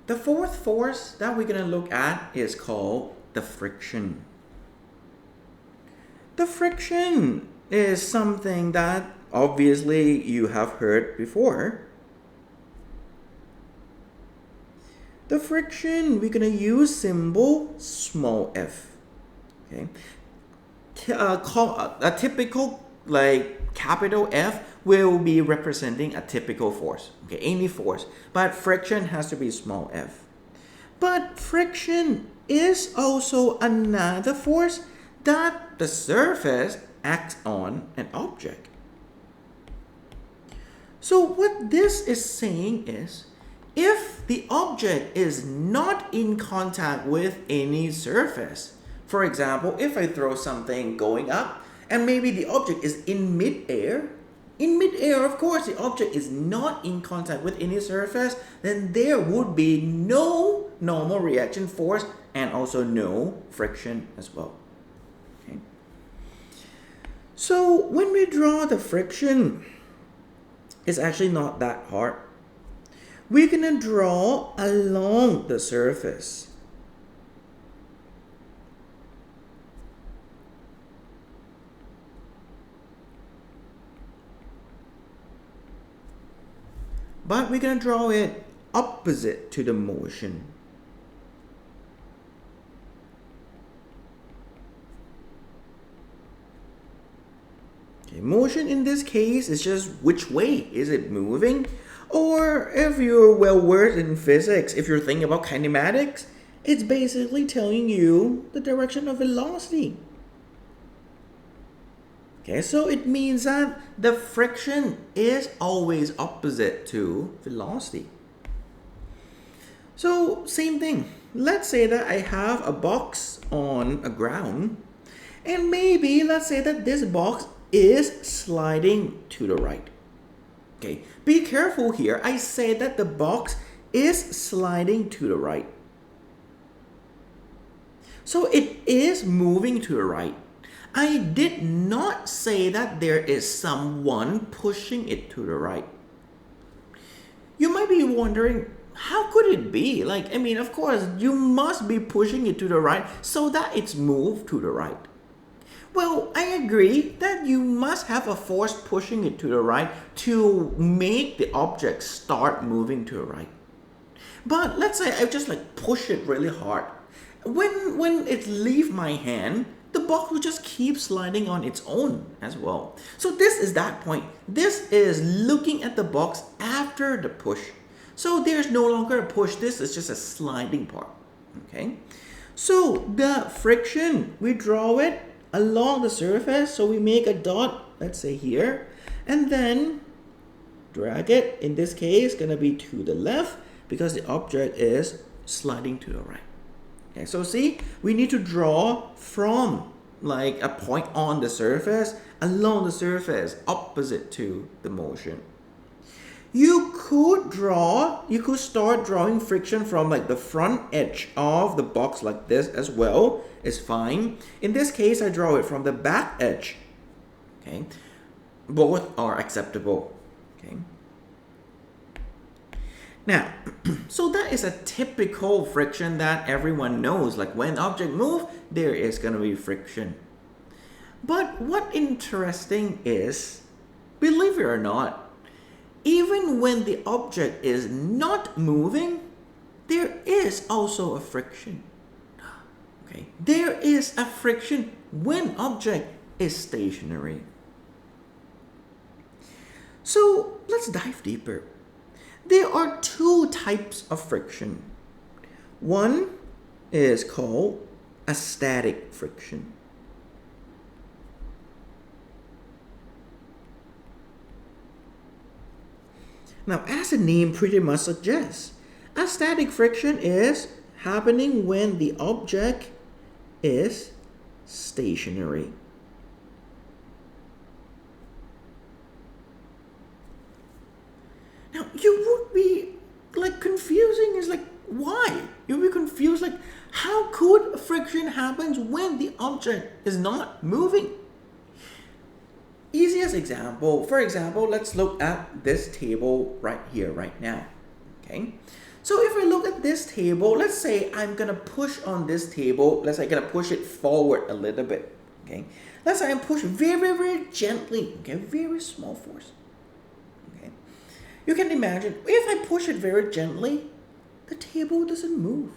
The fourth force that we're going to look at is called the friction. The friction is something that obviously you have heard before. The friction, we're going to use symbol small f. Okay. A typical like capital F will be representing a typical force. Okay, any force. But friction has to be small f. But friction is also another force that the surface acts on an object. So what this is saying is, if the object is not in contact with any surface, for example, if I throw something going up and maybe the object is in mid-air, of course, the object is not in contact with any surface, then there would be no normal reaction force and also no friction as well. Okay. So when we draw the friction, it's actually not that hard. We're going to draw along the surface. But we're going to draw it opposite to the motion. Okay, motion in this case is just which way is it moving? Or if you're well versed in physics, if you're thinking about kinematics, it's basically telling you the direction of velocity. Okay, so it means that the friction is always opposite to velocity. So same thing. Let's say that I have a box on a ground, and maybe let's say that this box is sliding to the right. Okay, be careful here. I say that the box is sliding to the right. So it is moving to the right. I did not say that there is someone pushing it to the right. You might be wondering, how could it be? Of course, you must be pushing it to the right so that it's moved to the right. Well, I agree that you must have a force pushing it to the right to make the object start moving to the right. But let's say I just push it really hard. When it leaves my hand, the box will just keep sliding on its own as well. So this is that point. This is looking at the box after the push. So there's no longer a push. This is just a sliding part. Okay. So the friction, we draw it along the surface. So we make a dot, let's say here, and then drag it. In this case, gonna be to the left because the object is sliding to the right. Okay, so see, we need to draw from a point on the surface, along the surface, opposite to the motion. You could start drawing friction from the front edge of the box like this as well. It's fine. In this case, I draw it from the back edge. Okay, both are acceptable. Okay. Now, so that is a typical friction that everyone knows. When object move, there is going to be friction. But what interesting is, believe it or not, even when the object is not moving, there is also a friction. Okay, there is a friction when object is stationary. So let's dive deeper. There are two types of friction. One is called a static friction. Now, as the name pretty much suggests, a static friction is happening when the object is stationary. Now, you would be confusing is why? You'll be confused how could friction happen when the object is not moving? Easiest example, for example, let's look at this table right here, right now. Okay, so if we look at this table, let's say I'm gonna push on this table. Let's say I'm gonna push it forward a little bit. Okay, let's say I push very, very gently. Okay, very small force. Okay, you can imagine if I push it very gently, the table doesn't move.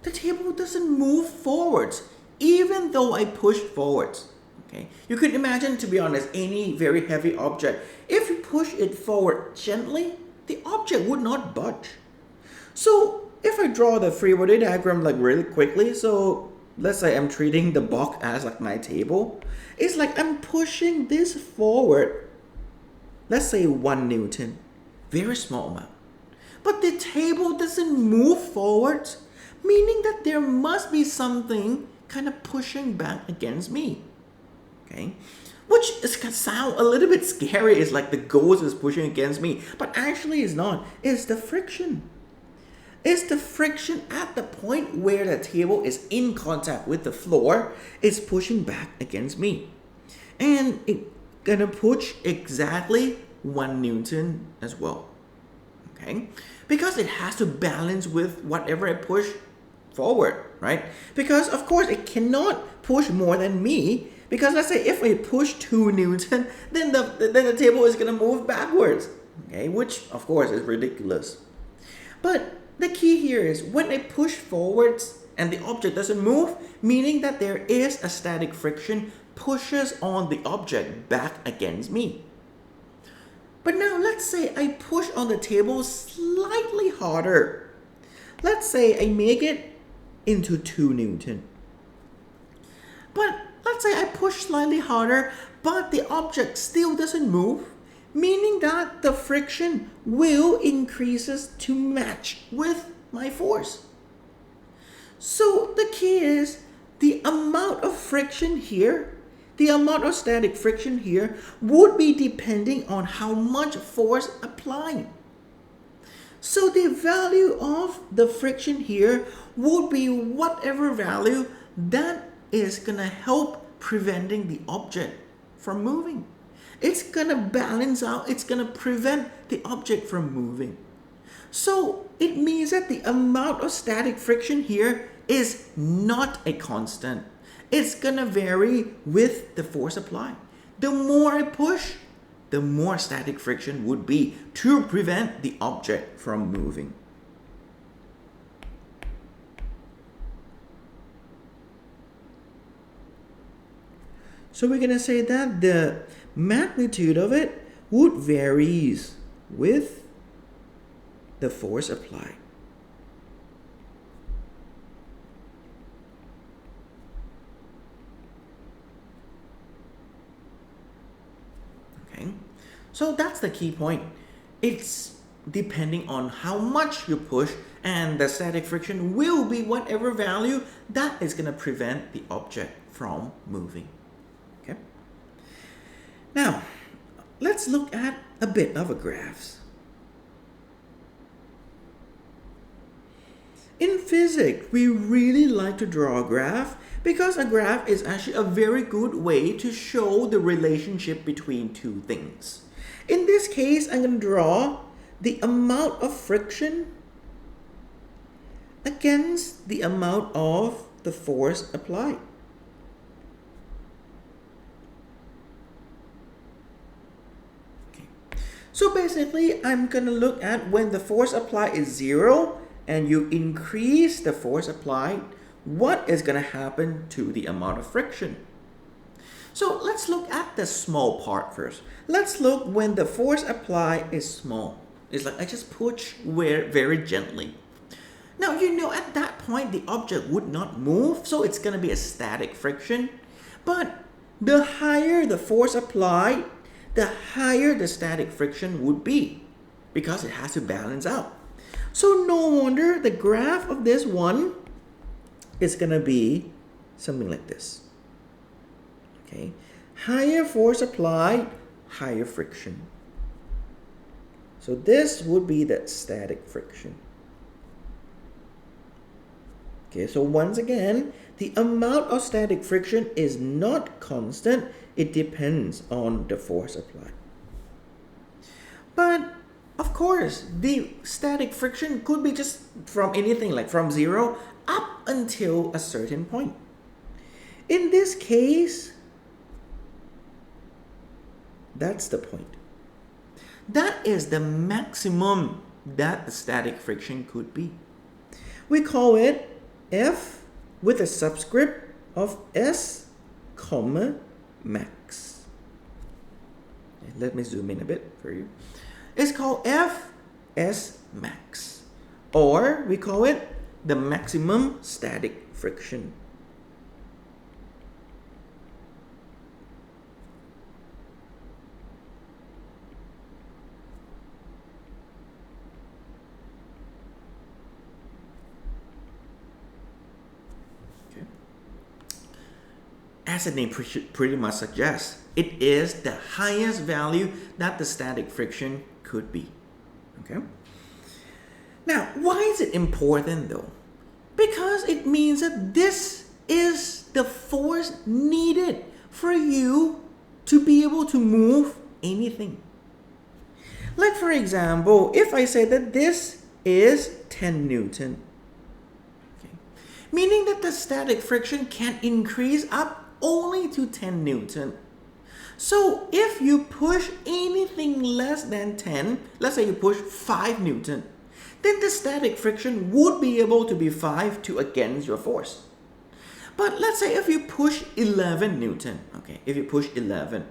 The table doesn't move forwards, even though I push forwards. Okay, you could imagine, to be honest, any very heavy object. If you push it forward gently, the object would not budge. So if I draw the free body diagram like really quickly, so let's say I'm treating the box as like my table. It's like I'm pushing this forward. Let's say 1 Newton, very small amount. But the table doesn't move forwards, meaning that there must be something kind of pushing back against me. Okay, which is can sound a little bit scary. It's like the ghost is pushing against me, but actually it's not. It's the friction. It's the friction at the point where the table is in contact with the floor. It's pushing back against me, and it's gonna push exactly 1 Newton as well. Okay, because it has to balance with whatever I push forward, right? Because of course it cannot push more than me. Because let's say if I push 2 Newton, then the table is gonna move backwards. Okay, which of course is ridiculous. But the key here is when I push forwards and the object doesn't move, meaning that there is a static friction pushes on the object back against me. But now let's say I push on the table slightly harder. Let's say I make it into 2 Newton. But let's say I push slightly harder, but the object still doesn't move, meaning that the friction will increases to match with my force. So the key is the amount of friction here, the amount of static friction here would be depending on how much force applied. So the value of the friction here would be whatever value that is gonna help preventing the object from moving. It's gonna balance out, it's gonna prevent the object from moving. So it means that the amount of static friction here is not a constant. It's gonna vary with the force applied. The more I push, the more static friction would be to prevent the object from moving. So we're gonna say that the magnitude of it would varies with the force applied. Okay, so that's the key point. It's depending on how much you push, and the static friction will be whatever value that is going to prevent the object from moving. Okay. Now, let's look at a bit of a graphs. In physics, we really like to draw a graph because a graph is actually a very good way to show the relationship between two things. In this case, I'm going to draw the amount of friction against the amount of the force applied. Okay. So basically, I'm going to look at when the force applied is 0 and you increase the force applied, what is going to happen to the amount of friction? So let's look at the small part first. Let's look when the force applied is small. It's like I just push very gently. Now you know at that point the object would not move, so it's going to be a static friction. But the higher the force applied, the higher the static friction would be because it has to balance out. So no wonder the graph of this one is going to be something like this. Okay, higher force applied, higher friction. So this would be the static friction. Okay, so once again, the amount of static friction is not constant. It depends on the force applied. But Of course, the static friction could be just from anything, like from 0 up until a certain point. In this case, that's the point. That is the maximum that the static friction could be. We call it F with a subscript of S, comma, max. Let me zoom in a bit for you. It's called Fs max, or we call it the maximum static friction. As the name pretty much suggests, it is the highest value that the static friction could be. Okay. Now, why is it important though? Because it means that this is the force needed for you to be able to move anything. Like for example, if I say that this is 10 Newton, okay, meaning that the static friction can increase up only to 10 Newton. So if you push anything less than 10, let's say you push 5 Newton, then the static friction would be able to be 5 to against your force. But let's say if you push 11 Newton, okay, if you push 11,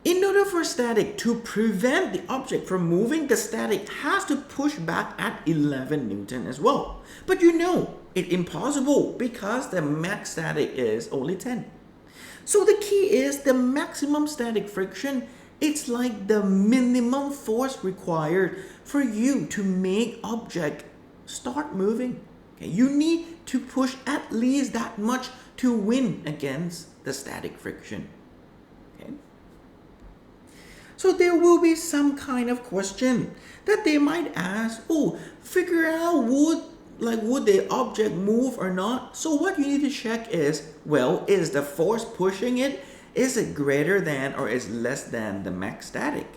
in order for static to prevent the object from moving, the static has to push back at 11 Newton as well. But you know, it's impossible because the max static is only 10. So the key is the maximum static friction. It's like the minimum force required for you to make object start moving. Okay, you need to push at least that much to win against the static friction. Okay. So there will be some kind of question that they might ask, oh, figure out would the object move or not? So what you need to check is, well, is the force pushing it, is it greater than or is less than the max static?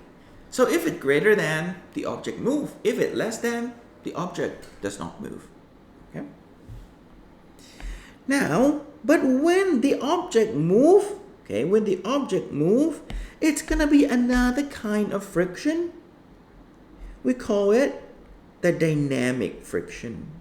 So if it's greater than, the object move. If it's less than, the object does not move. Okay? Now, but when the object move, okay, when the object move, it's gonna be another kind of friction. We call it the dynamic friction.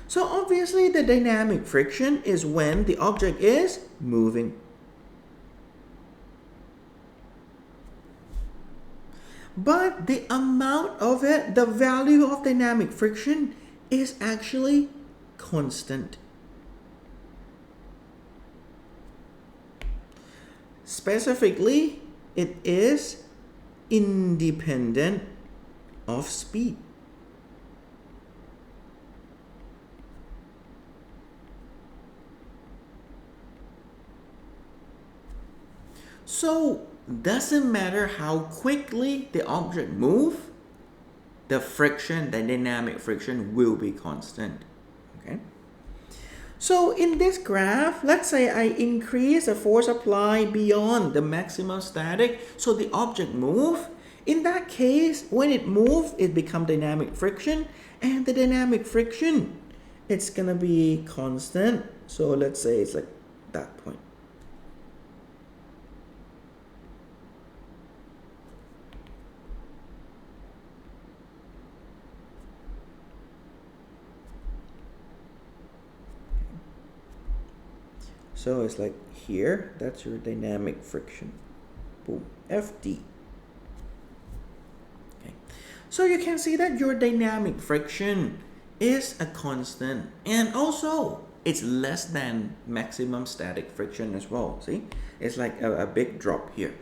So obviously the dynamic friction is when the object is moving. But the amount of it, the value of dynamic friction is actually constant. Specifically, it is independent of speed. So, doesn't matter how quickly the object moves, the friction, the dynamic friction will be constant. Okay? So in this graph, let's say I increase the force applied beyond the maximum static, so the object moves. In that case, when it moves, it becomes dynamic friction, and the dynamic friction, it's gonna be constant. So let's say it's like that point. So it's like here, that's your dynamic friction. Boom, FD. Okay. So you can see that your dynamic friction is a constant, and also it's less than maximum static friction as well. See, it's like a big drop here.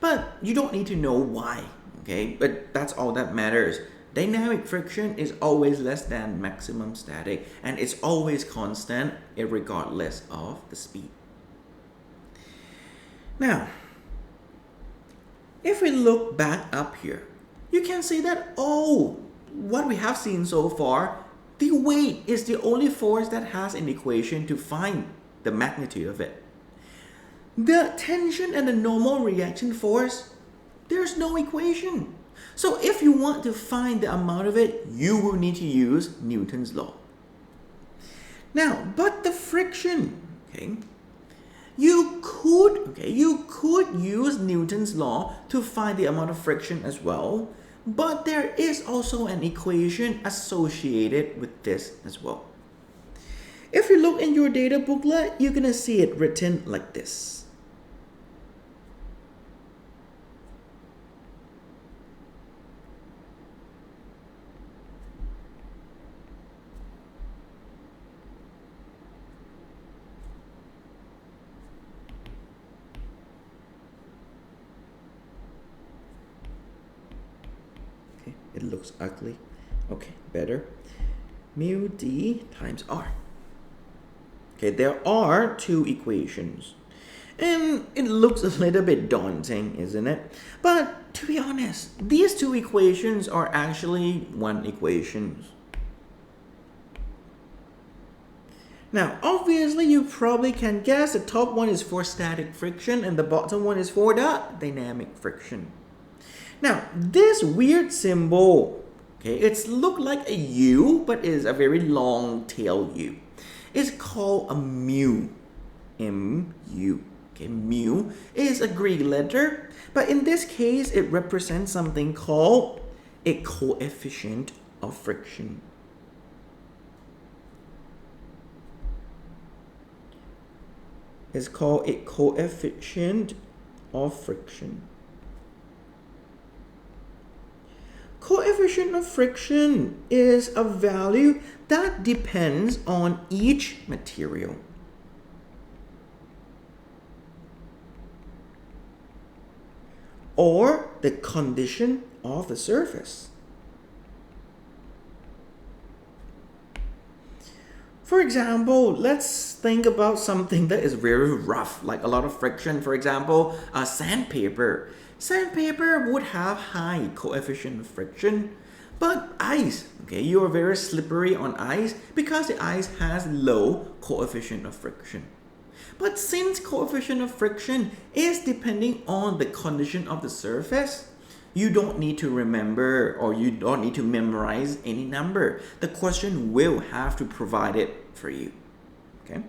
But you don't need to know why, okay? But that's all that matters. Dynamic friction is always less than maximum static, and it's always constant regardless of the speed. Now, if we look back up here, you can see that, oh, what we have seen so far The weight is the only force that has an equation to find the magnitude of it. The tension and the normal reaction force, there's no equation. So if you want to find the amount of it, you will need to use Newton's law. Now, but the friction, okay, you could use Newton's law to find the amount of friction as well, but there is also an equation associated with this as well. If you look in your data booklet, you're going to see it written like this. It looks ugly. Okay, better. Mu d times r. Okay, there are two equations. And it looks a little bit daunting, isn't it? But to be honest, these two equations are actually one equation. Now, obviously, you probably can guess the top one is for static friction and the bottom one is for the dynamic friction. Now, this weird symbol, okay, it's look like a U, but is a very long tail U. It's called a mu, M-U. Okay, mu is a Greek letter, but in this case, it represents something called a coefficient of friction. It's called a coefficient of friction. Coefficient of friction is a value that depends on each material. Or the condition of the surface. For example, let's think about something that is very rough, like a lot of friction. For example, sandpaper. Sandpaper would have high coefficient of friction, but ice, okay, you are very slippery on ice because the ice has low coefficient of friction. But since coefficient of friction is depending on the condition of the surface, you don't need to remember or you don't need to memorize any number. The question will have to provide it for you. Okay?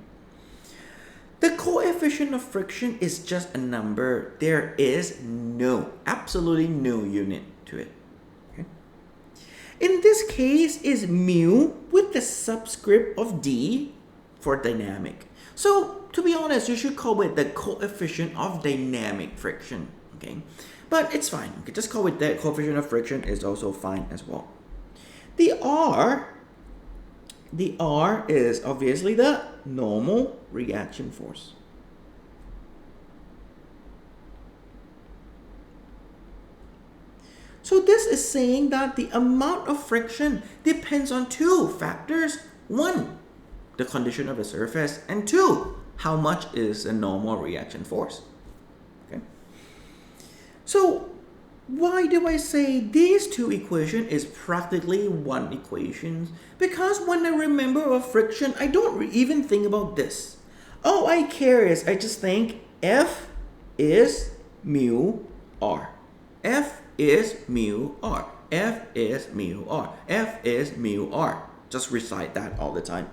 The coefficient of friction is just a number. There is absolutely no unit to it. Okay? In this case is mu with the subscript of d for dynamic. So to be honest, you should call it the coefficient of dynamic friction. Okay? But it's fine. Okay, just call it that. Coefficient of friction is also fine as well. The R is obviously the normal reaction force. So this is saying that the amount of friction depends on two factors. One, the condition of the surface, and two, how much is the normal reaction force. Okay. So why do I say these two equations is practically one equation? Because when I remember of friction, I don't even think about this. All I care is I just think F is mu R. F is mu R. F is mu R. F is mu R. Just recite that all the time.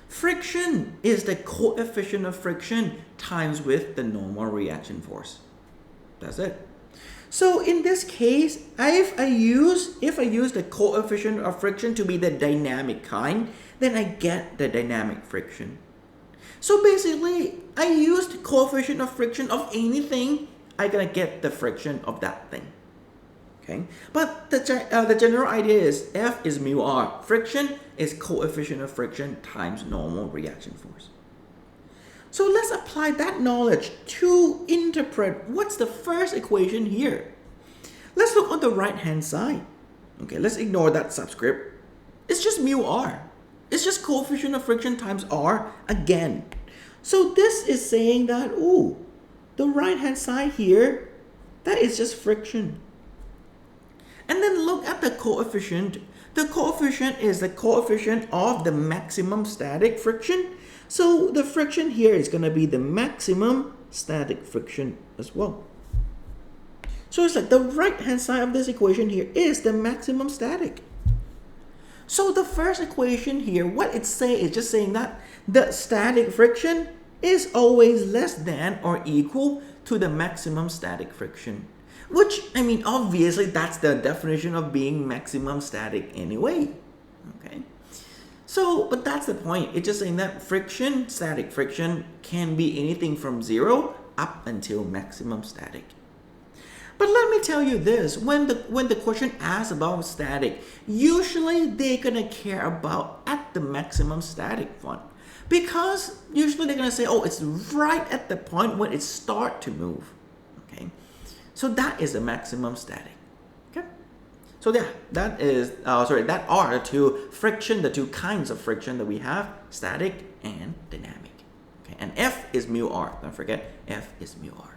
Friction is the coefficient of friction times with the normal reaction force. That's it. So in this case, if I use the coefficient of friction to be the dynamic kind, then I get the dynamic friction. So basically, I use the coefficient of friction of anything, I'm gonna get the friction of that thing. Okay, but the general idea is F is mu R. Friction is coefficient of friction times normal reaction force. So let's apply that knowledge to interpret what's the first equation here. Let's look on the right hand side. Okay, let's ignore that subscript. It's just mu R. It's just coefficient of friction times R again. So this is saying that, the right hand side here, that is just friction. And then look at the coefficient. The coefficient is the coefficient of the maximum static friction. So the friction here is going to be the maximum static friction as well. So it's like the right hand side of this equation here is the maximum static. So the first equation here, what it's saying is just saying that the static friction is always less than or equal to the maximum static friction. Which, I mean, obviously that's the definition of being maximum static anyway. Okay. So, but that's the point. It's just saying that friction, static friction, can be anything from 0 up until maximum static. But let me tell you this, when the question asks about static, usually they're going to care about at the maximum static one. Because usually they're going to say, oh, it's right at the point when it starts to move. Okay, so that is the maximum static. Okay, so yeah, that are the two kinds of friction that we have, static and dynamic. Okay, and F is mu r. Don't forget, F is mu r.